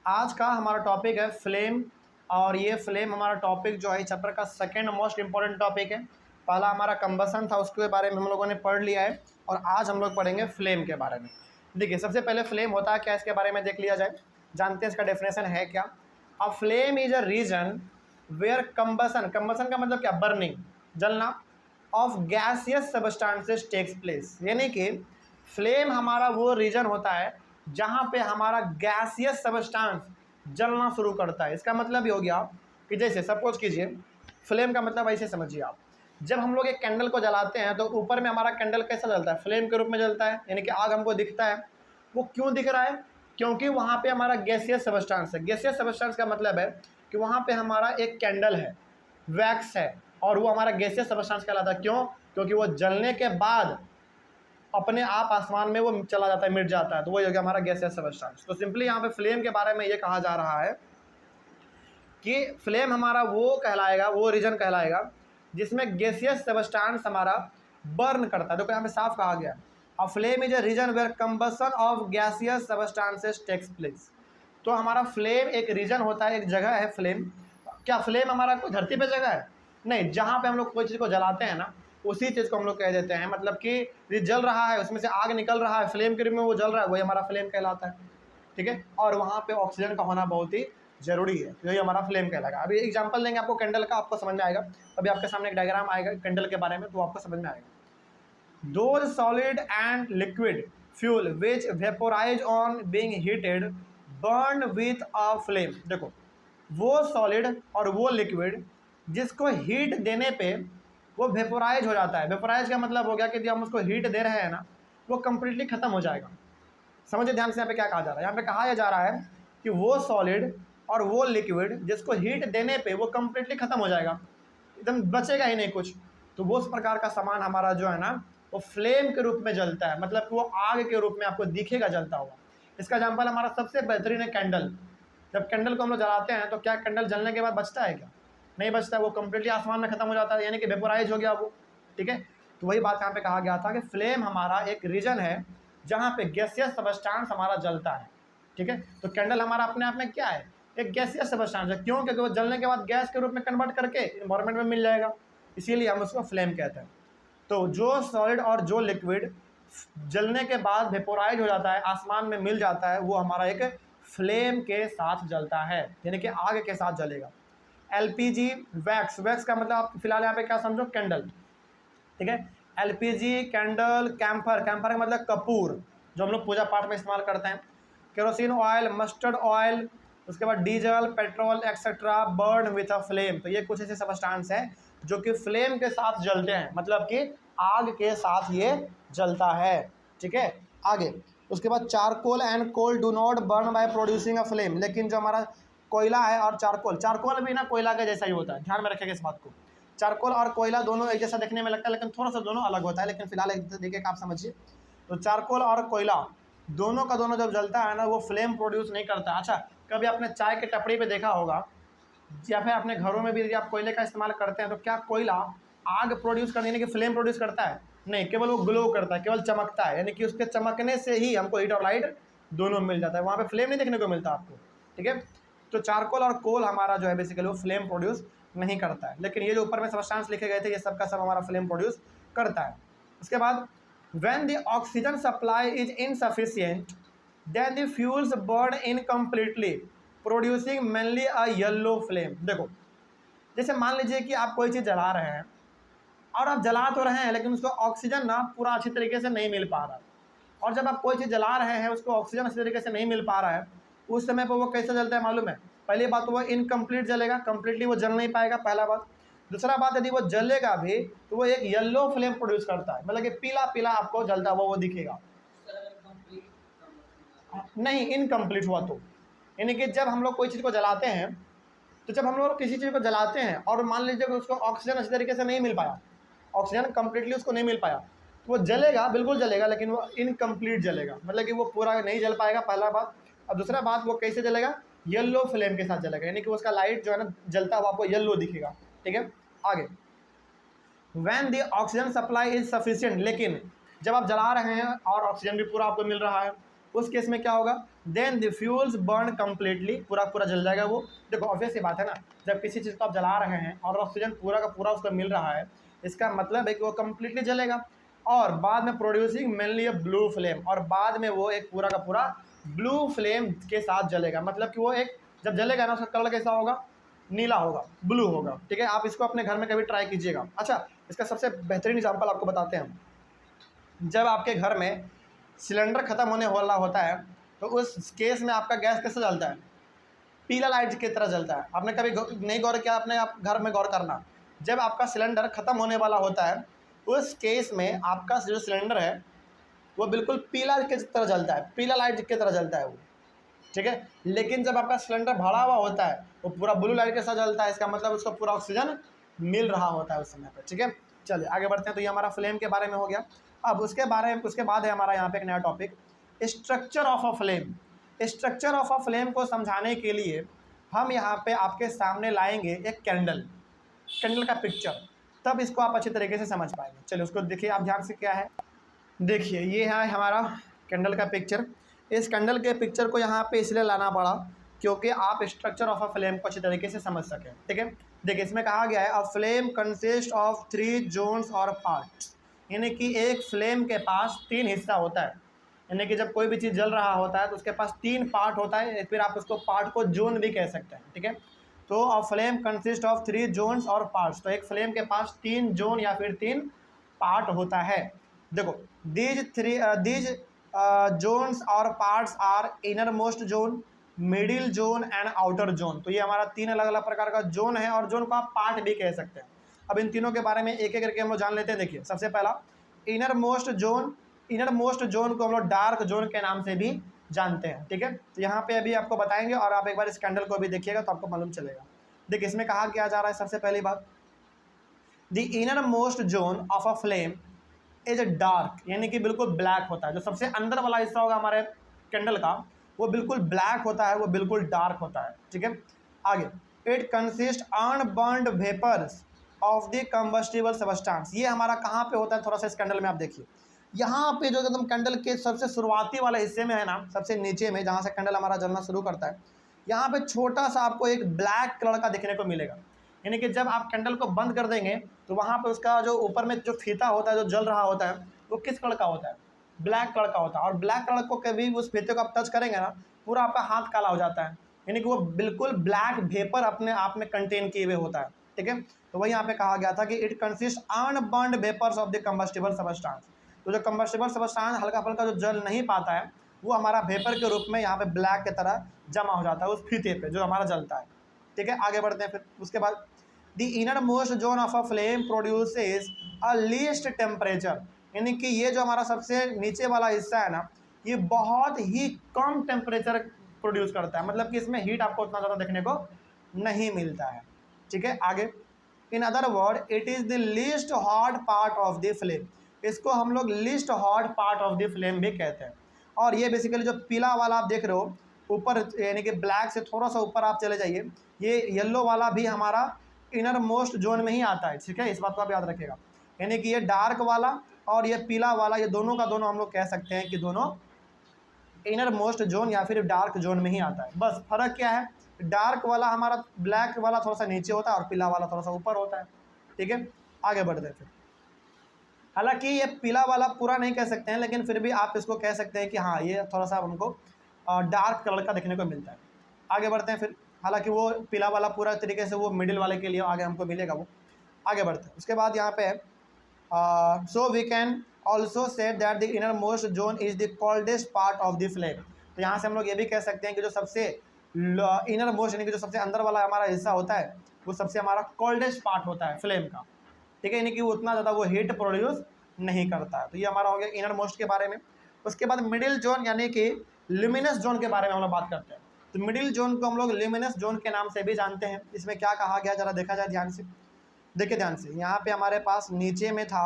आज का हमारा टॉपिक है फ्लेम। और ये फ्लेम हमारा टॉपिक जो है चैप्टर का सेकंड मोस्ट इंपॉर्टेंट टॉपिक है। पहला हमारा कंबसन था, उसके बारे में हम लोगों ने पढ़ लिया है और आज हम लोग पढ़ेंगे फ्लेम के बारे में। देखिए, सबसे पहले फ्लेम होता है क्या, इसके बारे में देख लिया जाए। जानते हैं इसका डेफिनेशन है क्या। A flame is a region where combustion, combustion का मतलब क्या, बर्निंग, जलना, of gaseous substances takes place. यानी कि फ्लेम हमारा वो रीजन होता है जहाँ पे हमारा गैसियस सबस्टांस जलना शुरू करता है। इसका मतलब ये हो गया कि जैसे सपोज कीजिए, फ्लेम का मतलब ऐसे समझिए आप, जब हम लोग एक कैंडल को जलाते हैं तो ऊपर में हमारा कैंडल कैसा जलता है, फ्लेम के रूप में जलता है, यानी कि आग हमको दिखता है। वो क्यों दिख रहा है, क्योंकि वहाँ पे हमारा गैसियस सबस्टांस है। गैसियस सबस्टांस का मतलब है कि वहाँ पे हमारा एक कैंडल है, वैक्स है, और वो हमारा गैसियस सबस्टांस कहलाता है। क्यों, क्योंकि वो जलने के बाद अपने आप आसमान में वो चला जाता है, मिट जाता है, तो वही हो गया हमारा गैसियस सबस्टांस। तो सिंपली यहाँ पे फ्लेम के बारे में ये कहा जा रहा है कि फ्लेम हमारा वो कहलाएगा, वो रीजन कहलाएगा जिसमें गैसियस सबस्टांस हमारा बर्न करता है। देखो यहाँ पे साफ कहा गया, a flame is a region where combustion of gaseous substances takes place. तो हमारा फ्लेम एक रीजन होता है, एक जगह है फ्लेम। क्या फ्लेम हमारा कोई धरती पे जगह है? नहीं, जहाँ पे हम लोग कोई चीज़ को जलाते हैं ना, उसी चीज़ को हम लोग कह देते हैं, मतलब कि ये जल रहा है, उसमें से आग निकल रहा है, फ्लेम के रूप में वो जल रहा है, वही हमारा फ्लेम कहलाता है। ठीक है, और वहाँ पे ऑक्सीजन का होना बहुत ही जरूरी है, यही हमारा फ्लेम कहलाएगा। अभी एग्जांपल देंगे आपको कैंडल का, आपको समझ में आएगा। अभी आपके सामने एक डायग्राम आएगा कैंडल के बारे में, तो आपको समझ में आएगा। Those solid and liquid fuel which vaporise on being heated burn with a flame. देखो, वो सॉलिड और वो लिक्विड जिसको हीट देने पे वो वेपोराइज हो जाता है। वेपोराइज का मतलब हो गया कि जब हम उसको हीट दे रहे हैं ना, वो कंप्लीटली खत्म हो जाएगा। समझिए ध्यान से यहाँ पे क्या कहा जा रहा है। यहाँ पे कहा जा रहा है कि वो सॉलिड और वो लिक्विड जिसको हीट देने पे वो कंप्लीटली खत्म हो जाएगा, एकदम बचेगा ही नहीं कुछ। तो वो उस प्रकार का सामान हमारा जो है ना, वो फ्लेम के रूप में जलता है, मतलब वो आग के रूप में आपको दिखेगा जलता हुआ। इसका एग्जाम्पल हमारा सबसे बेहतरीन है कैंडल। जब कैंडल को हम लोग जलाते हैं तो क्या कैंडल जलने के बाद बचता है क्या? नहीं बचता है, वो कंप्लीटली आसमान में खत्म हो जाता है, यानी कि वेपोराइज हो गया वो। ठीक है, तो वही बात यहाँ पे कहा गया था कि फ्लेम हमारा एक रीजन है जहाँ पे गैसियस सबस्टांस हमारा जलता है। ठीक है, तो कैंडल हमारा अपने आप में क्या है, एक गैसियस सबस्टांस है। क्यों, क्योंकि वो जलने के बाद गैस के रूप में कन्वर्ट करके इन्वायरमेंट में मिल जाएगा, इसीलिए हम उसको फ्लेम कहते हैं। तो जो सॉलिड और जो लिक्विड जलने के बाद वेपोराइज हो जाता है, आसमान में मिल जाता है, वो हमारा एक फ्लेम के साथ जलता है, यानी कि आग के साथ जलेगा। एलपीजी, वैक्स, वैक्स का मतलब आप फिलहाल यहाँ पे क्या समझो, कैंडल। ठीक है, एलपीजी, कैंडल, कैम्फर, कैम्फर का मतलब कपूर, जो हम लोग पूजा पाठ में इस्तेमाल करते हैं। केरोसिन ऑयल, मस्टर्ड ऑयल, उसके बाद diesel, petrol etcetera burn with a flame. तो ये कुछ ऐसे सबस्टांस हैं जो कि फ्लेम के साथ जलते हैं, मतलब कि आग के साथ ये जलता है। ठीक है, आगे उसके बाद charcoal and coal do not burn by producing a flame. लेकिन जो हमारा कोयला है और चारकोल, चारकोल भी ना कोयला के जैसा ही होता है, ध्यान में रखेगा इस बात को। चारकोल और कोयला दोनों एक जैसा देखने में लगता है, लेकिन थोड़ा सा दोनों अलग होता है, लेकिन फिलहाल एक देखिए आप समझिए। तो चारकोल और कोयला दोनों का दोनों जब जलता है ना, वो फ्लेम प्रोड्यूस नहीं करता। अच्छा, कभी आपने चाय के टपरी पे देखा होगा, या फिर अपने घरों में भी यदि आप कोयले का इस्तेमाल करते हैं, तो क्या कोयला आग प्रोड्यूस करने, यानी कि फ्लेम प्रोड्यूस करता है? नहीं, केवल वो ग्लो करता है, केवल चमकता है, यानी कि उसके चमकने से ही हमको हीट और लाइट दोनों मिल जाता है, वहाँ पे फ्लेम नहीं देखने को मिलता आपको। ठीक है, तो चारकोल और कोल हमारा जो है बेसिकली वो फ्लेम प्रोड्यूस नहीं करता है, लेकिन ये जो ऊपर में सबस्टांस लिखे गए थे, ये सब का सब हमारा फ्लेम प्रोड्यूस करता है। उसके बाद when the oxygen supply is insufficient then the fuels burn incompletely producing mainly a yellow flame। देखो, जैसे मान लीजिए कि आप कोई चीज़ जला रहे हैं और आप जला तो रहे हैं, लेकिन उसको ऑक्सीजन ना पूरा अच्छी तरीके से नहीं मिल पा रहा है। और जब आप कोई चीज़ जला रहे हैं, उसको ऑक्सीजन अच्छी तरीके से नहीं मिल पा रहा है, उस समय पर वो कैसे जलता है मालूम है? पहली बात तो वो इनकम्प्लीट जलेगा, कंप्लीटली वो जल नहीं पाएगा, पहला बात। दूसरा बात, यदि वो जलेगा भी तो वो एक येलो फ्लेम प्रोड्यूस करता है, मतलब कि पीला पीला आपको जलता हुआ वो दिखेगा। नहीं, इनकम्प्लीट हुआ तो, यानी कि जब हम लोग कोई चीज़ को जलाते हैं, तो जब हम लोग किसी चीज़ को जलाते हैं और मान लीजिए कि उसको ऑक्सीजन अच्छी तरीके से नहीं मिल पाया, ऑक्सीजन कंप्लीटली उसको नहीं मिल पाया, तो वो जलेगा, बिल्कुल जलेगा, लेकिन वो इनकम्प्लीट जलेगा, मतलब कि वो पूरा नहीं जल पाएगा, पहला बात। और दूसरा बात, वो कैसे जलेगा? येलो फ्लेम के साथ जलेगा, यानी कि उसका लाइट जो है ना जलता हुआ आपको येलो दिखेगा। ठीक है, आगे van the oxygen supply is sufficient, लेकिन जब आप जला रहे हैं और ऑक्सीजन भी पूरा आपको मिल रहा है, उस केस में क्या होगा, then the fuels burn completely, पूरा पूरा जल जाएगा वो। देखो ऑब्वियस सी बात है ना, जब किसी चीज़ को आप जला रहे हैं और ऑक्सीजन पूरा का पूरा उसको मिल रहा है, इसका मतलब है कि वो कम्प्लीटली जलेगा और बाद में प्रोड्यूसिंग मेनली अ ब्लू फ्लेम, और बाद में वो एक पूरा का पूरा ब्लू फ्लेम के साथ जलेगा। मतलब कि वो एक जब जलेगा ना, उसका कलर कैसा होगा, नीला होगा, ब्लू होगा। ठीक है, आप इसको अपने घर में कभी ट्राई कीजिएगा। अच्छा, इसका सबसे बेहतरीन एग्जाम्पल आपको बताते हैं। जब आपके घर में सिलेंडर ख़त्म होने वाला होता है तो उस केस में आपका गैस कैसे जलता है, पीला लाइट की तरह जलता है। आपने कभी नहीं गौर किया, अपने आप घर में गौर करना, जब आपका सिलेंडर ख़त्म होने वाला होता है उस केस में आपका जो सिलेंडर है वो बिल्कुल पीला की तरह जलता है, पीला लाइट की तरह जलता है वो। ठीक है, लेकिन जब आपका सिलेंडर भरा हुआ होता है वो पूरा ब्लू लाइट के साथ जलता है, इसका मतलब उसको पूरा ऑक्सीजन मिल रहा होता है उस समय पर। ठीक है, चलिए आगे बढ़ते हैं। तो ये हमारा फ्लेम के बारे में हो गया। अब उसके बाद है हमारा यहाँ पे एक नया topic, structure of a flame. Structure of a flame को समझाने के लिए हम यहाँ पे आपके सामने लाएंगे एक कैंडल का पिक्चर, तब इसको आप अच्छी तरीके से समझ पाएंगे। चलिए उसको देखिए आप ध्यान से, क्या है, देखिए ये है हमारा कैंडल का पिक्चर। इस कैंडल के पिक्चर को यहाँ पे इसलिए लाना पड़ा क्योंकि आप स्ट्रक्चर ऑफ अ फ्लेम को अच्छी तरीके से समझ सकें। ठीक है, देखिए इसमें कहा गया है a flame consist of 3 zones और पार्ट्स, यानी कि एक फ्लेम के पास 3 हिस्सा होता है। यानी कि जब कोई भी चीज़ जल रहा होता है तो उसके पास 3 पार्ट होता है, फिर आप उसको पार्ट को जोन भी कह सकते हैं। ठीक है, तो a flame consist of 3 zones और पार्ट्स, तो एक फ्लेम के पास 3 जोन या फिर 3 पार्ट होता है। देखो दीज जोन्स और parts are innermost zone, middle zone and outer zone. तो ये हमारा 3 अलग अलग प्रकार का जोन है और जोन को आप पार्ट भी कह सकते हैं। अब इन तीनों के बारे में एक एक करके हम लोग जान लेते हैं। देखिए सबसे पहला inner most zone, inner most zone को हम लोग डार्क जोन के नाम से भी जानते हैं। ठीक है, तो यहाँ पे अभी आपको बताएंगे और आप एक बार इस कैंडल को भी देखिएगा तो आपको मालूम चलेगा। देखिए इसमें कहा क्या जा रहा है, सबसे पहली बात, the innermost zone of a flame is dark, यानी कि बिल्कुल ब्लैक होता है। जो सबसे अंदर वाला हिस्सा होगा हमारे कैंडल का वो बिल्कुल ब्लैक होता है, वो बिल्कुल डार्क होता है। ठीक है, आगे it consist unburned vapours of the combustible substance. ये हमारा कहाँ पे होता है, थोड़ा सा इस कैंडल में आप देखिए, यहाँ पे जो एकदम कैंडल के सबसे शुरुआती वाले हिस्से में है ना, सबसे नीचे में जहाँ से कैंडल हमारा जलना शुरू करता है, यहाँ पे छोटा सा आपको एक ब्लैक कलर का देखने को मिलेगा। यानी कि जब आप कैंडल को बंद कर देंगे तो वहाँ पे उसका जो ऊपर में जो फीता होता है, जो जल रहा होता है, वो किस कलर का होता है, ब्लैक कलर का होता है। और ब्लैक कलर को कभी उस फीते को आप टच करेंगे ना, पूरा आपका हाथ काला हो जाता है, यानी कि वो बिल्कुल ब्लैक वेपर अपने आप में कंटेन किए हुए होता है। ठीक है, तो वही यहाँ पे कहा गया था कि it consist unburned vapours of the combustible substance. तो जो कंबस्टिबल सबस्टेंस हल्का फुल्का जो जल नहीं पाता है वो हमारा वेपर के रूप में यहाँ पे ब्लैक की तरह जमा हो जाता है उस फीते पे जो हमारा जलता है। ठीक है, आगे बढ़ते हैं। फिर उसके बाद the innermost zone of a flame produces a least temperature, यानी कि ये जो हमारा सबसे नीचे वाला हिस्सा है ना, ये बहुत ही कम टेम्परेचर प्रोड्यूस करता है। मतलब कि इसमें हीट आपको उतना ज़्यादा देखने को नहीं मिलता है। ठीक है, आगे in other word it is the least hot part of the flame. इसको हम लोग least hot part of the flame भी कहते हैं। और ये बेसिकली जो पीला वाला आप देख रहे हो ऊपर, यानी कि ब्लैक से थोड़ा सा ऊपर आप चले जाइए, ये येलो वाला भी हमारा इनर मोस्ट जोन में ही आता है। ठीक है, इस बात को आप याद रखिएगा। यानी कि ये डार्क वाला और ये पीला वाला, ये दोनों का दोनों हम लोग कह सकते हैं कि दोनों इनर मोस्ट जोन या फिर डार्क जोन में ही आता है। बस फर्क क्या है, डार्क वाला हमारा ब्लैक वाला थोड़ा सा नीचे होता है और पीला वाला थोड़ा सा ऊपर होता है। ठीक है, आगे बढ़ते हैं। फिर हालांकि ये पीला वाला पूरा नहीं कह सकते हैं, लेकिन फिर भी आप इसको कह सकते हैं कि हाँ ये थोड़ा सा हमको डार्क कलर का देखने को मिलता है। आगे बढ़ते हैं। फिर हालांकि वो पीला वाला पूरा तरीके से वो मिडिल वाले के लिए आगे हमको मिलेगा वो। आगे बढ़ते हैं। उसके बाद यहाँ पे so we can also set that the innermost zone is the coldest part of the flame. तो यहाँ से हम लोग ये भी कह सकते हैं कि जो सबसे इनर मोस्ट यानी कि जो सबसे अंदर वाला हमारा हिस्सा होता है वो सबसे हमारा कोल्डेस्ट पार्ट होता है फ्लेम का। ठीक है, यानी कि वो उतना ज़्यादा वो हीट प्रोड्यूस नहीं करता है। तो ये हमारा हो गया इनर मोस्ट के बारे में। उसके बाद मिडिल जोन यानी कि ल्यूमिनस जोन के बारे में हम लोग बात करते हैं। तो मिडिल जोन को हम लोग ल्यूमिनस जोन के नाम से भी जानते हैं। इसमें क्या कहा गया जरा देखा जाए ध्यान से, देखिए ध्यान से। यहाँ पे हमारे पास नीचे में था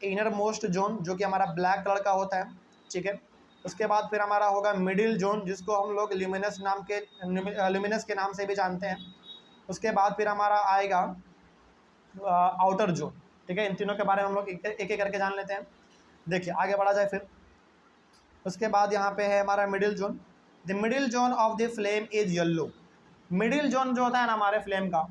इनर मोस्ट जोन जो कि हमारा ब्लैक कलर का होता है। ठीक है, उसके बाद फिर हमारा होगा मिडिल जोन जिसको हम लोग ल्यूमिनस के नाम से भी जानते हैं। उसके बाद फिर हमारा आएगा आउटर जोन। ठीक है, इन तीनों के बारे में हम लोग एक एक करके जान लेते हैं। देखिए आगे बढ़ा जाए। फिर उसके बाद यहाँ पे है हमारा middle zone. The middle zone of the flame is yellow. Middle zone जो होता है ना हमारे फ्लेम का,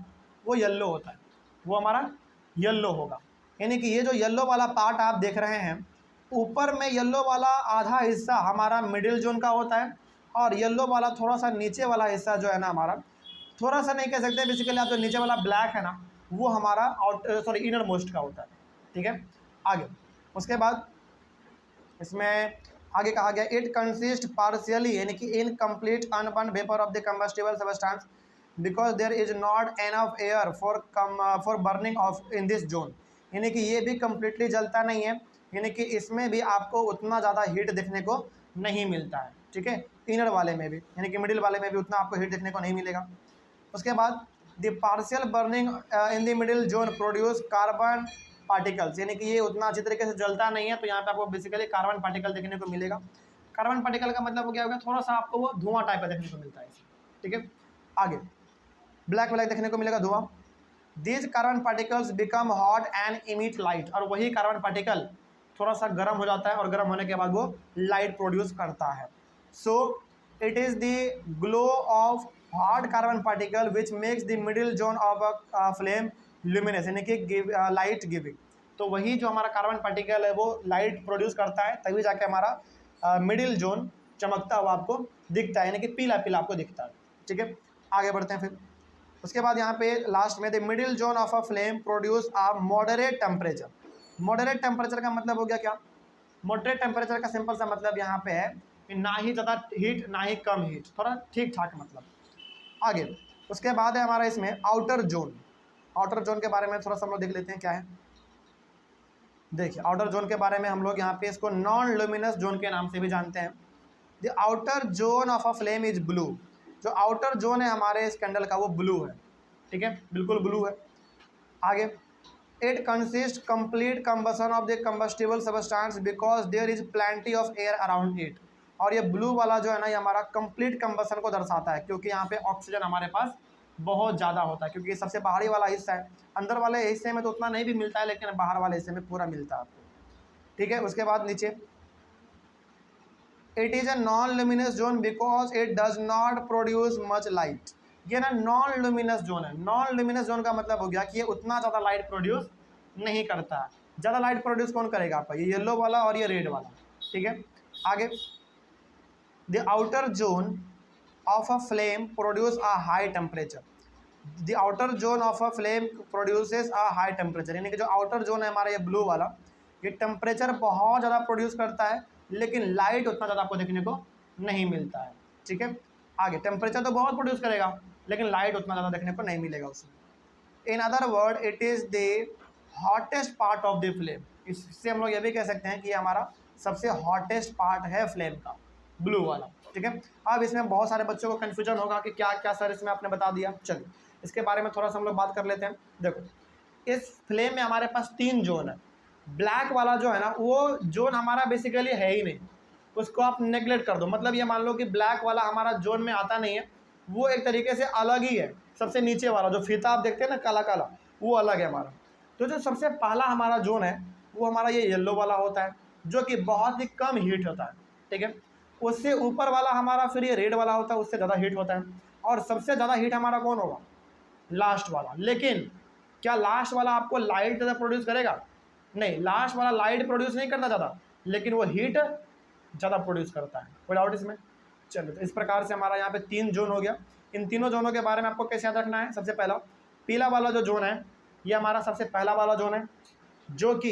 वो येल्लो होता है, वो हमारा येल्लो होगा। यानी कि ये जो येल्लो वाला पार्ट आप देख रहे हैं, ऊपर में येल्लो वाला आधा हिस्सा हमारा मिडिल जोन का होता है, और येल्लो वाला थोड़ा सा नीचे वाला हिस्सा जो है ना हमारा, थोड़ा सा नहीं कह सकते बेसिकली, आप जो नीचे वाला ब्लैक है ना, वो हमारा इनर मोस्ट का होता है। ठीक है, आगे उसके बाद इसमें आगे कहा गया इट कंसिस्ट पार्शियली, यानी कि incomplete unburn vapour of the combustible substance because there is not enough air for burning of in this zone. यानी कि ये भी कम्प्लीटली जलता नहीं है, यानी कि इसमें भी आपको उतना ज़्यादा हीट देखने को नहीं मिलता है। ठीक है, इनर वाले में भी, यानी कि मिडिल वाले में भी उतना आपको हीट देखने को नहीं मिलेगा। उसके बाद the partial burning in the middle zone produce carbon particles, यानी कि ये उतना अच्छी तरीके से जलता नहीं है, तो यहाँ पे आपको बेसिकली कार्बन पार्टिकल देखने को मिलेगा। कार्बन पार्टिकल का मतलब क्या होगा, थोड़ा सा आपको वो धुआं टाइप का देखने को मिलता है। ठीक है, आगे ब्लैक ब्लैक देखने को मिलेगा धुआं। These carbon particles become hot and emit light, और वही कार्बन पार्टिकल थोड़ा सा गर्म हो जाता है, और गर्म होने के बाद वो लाइट प्रोड्यूस करता है। So it is the glow of hot carbon particle which makes the middle zone of a flame luminous, यानी कि लाइट गिविंग। तो वही जो हमारा कार्बन पार्टिकल है वो लाइट प्रोड्यूस करता है, तभी जाके हमारा मिडिल जोन चमकता हुआ आपको दिखता है, यानी कि पीला पीला आपको दिखता है। ठीक है, आगे बढ़ते हैं फिर। उसके बाद यहाँ पे लास्ट में the middle zone of a flame produce a moderate temperature. Moderate temperature का मतलब हो गया क्या, मॉडरेट टेम्परेचर का सिंपल सा मतलब यहाँ पे है कि ना ही ज़्यादा हीट ना ही कम हीट, थोड़ा ठीक ठाक मतलब। आगे उसके बाद है हमारा इसमें आउटर जोन। आउटर जोन के बारे में थोड़ा सा हम लोग देख लेते हैं क्या है। देखिए आउटर जोन के बारे में हम लोग यहाँ पे इसको नॉन लुमिनस जोन के नाम से भी जानते हैं। The outer zone of a flame is blue. जो आउटर जोन है हमारे इस कैंडल का वो ब्लू है। ठीक है, बिल्कुल ब्लू है। आगे it consist complete combustion of the combustible substance because there is plenty of air around it. और ये ब्लू वाला जो है ना, ये हमारा कंप्लीट कम्बसन को दर्शाता है, क्योंकि यहाँ पे ऑक्सीजन हमारे पास बहुत ज़्यादा होता है, क्योंकि ये सबसे बाहरी वाला हिस्सा है। अंदर वाले हिस्से में तो उतना नहीं भी मिलता है, लेकिन बाहर वाले हिस्से में पूरा मिलता है आपको। ठीक है, उसके बाद नीचे it is a non luminous zone because it does not produce much light. ये ना नॉन लुमिनस जोन है। नॉन लुमिनस जोन का मतलब हो गया कि ये उतना ज़्यादा लाइट प्रोड्यूस नहीं करता है। ज़्यादा लाइट प्रोड्यूस कौन करेगा आपका, ये येलो वाला और ये रेड वाला। ठीक है, आगे the outer zone of a flame produce a high temperature. The outer zone of a flame produces a high temperature, यानी कि जो आउटर जोन है हमारा ये ब्लू वाला, ये टेम्परेचर बहुत ज़्यादा प्रोड्यूस करता है, लेकिन लाइट उतना ज़्यादा आपको देखने को नहीं मिलता है। ठीक है, आगे टेम्परेचर तो बहुत प्रोड्यूस करेगा, लेकिन लाइट उतना ज़्यादा देखने को नहीं मिलेगा उसमें। In other word it is the hottest part of the flame. इससे हम लोग ये भी कह सकते हैं कि हमारा सबसे हॉटेस्ट पार्ट है फ्लेम का, ब्लू वाला। ठीक है, अब इसमें बहुत सारे बच्चों को कन्फ्यूजन होगा कि क्या क्या सर इसमें आपने बता दिया। चलिए इसके बारे में थोड़ा सा हम लोग बात कर लेते हैं। देखो इस फ्लेम में हमारे पास 3 जोन है। ब्लैक वाला जो है ना, वो जोन हमारा बेसिकली है ही नहीं, उसको आप नेगलेक्ट कर दो। मतलब ये मान लो कि ब्लैक वाला हमारा जोन में आता नहीं है, वो एक तरीके से अलग ही है। सबसे नीचे वाला जो फीता आप देखते हैं ना काला काला, वो अलग है हमारा। तो जो सबसे पहला हमारा जोन है वो हमारा ये येलो वाला होता है, जो कि बहुत ही कम हीट होता है। ठीक है, उससे ऊपर वाला हमारा फिर ये रेड वाला होता है, उससे ज़्यादा हीट होता है। और सबसे ज़्यादा हीट हमारा कौन होगा, लास्ट वाला। लेकिन क्या लास्ट वाला आपको लाइट ज़्यादा प्रोड्यूस करेगा, नहीं, लास्ट वाला लाइट प्रोड्यूस नहीं करता ज़्यादा, लेकिन वो हीट ज़्यादा प्रोड्यूस करता है। कोई डाउट इसमें। चलो तो इस प्रकार से हमारा यहाँ पे 3 जोन हो गया। इन तीनों जोनों के बारे में आपको कैसे याद रखना है। सबसे पहला पीला वाला जो जोन है ये हमारा सबसे पहला वाला जोन है, जो कि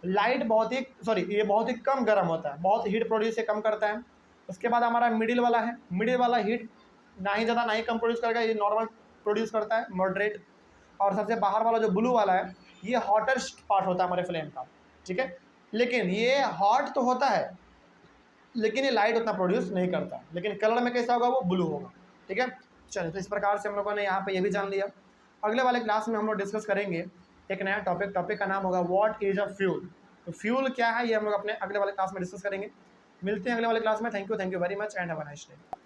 लाइट ये बहुत ही कम गर्म होता है, बहुत हीट प्रोड्यूस से कम करता है। उसके बाद हमारा मिडिल वाला है, मिडिल वाला हीट ना ही ज़्यादा ना ही कम प्रोड्यूस करेगा, ये नॉर्मल प्रोड्यूस करता है, मॉडरेट। और सबसे बाहर वाला जो ब्लू वाला है ये हॉटेस्ट पार्ट होता है हमारे फ्लेम का। ठीक है, लेकिन ये हॉट तो होता है, लेकिन ये लाइट उतना प्रोड्यूस नहीं करता, लेकिन कलर में कैसा होगा, वो ब्लू होगा। ठीक है, चलिए तो इस प्रकार से हम लोगों ने यहाँ पे ये भी जान लिया। अगले वाले क्लास में हम लोग डिस्कस करेंगे एक नया टॉपिक का नाम होगा व्हाट इज अ फ्यूल। तो फ्यूल क्या है ये हम लोग अपने अगले वाले क्लास में डिस्कस करेंगे। मिलते हैं अगले वाले क्लास में। Thank you very much and have a nice day.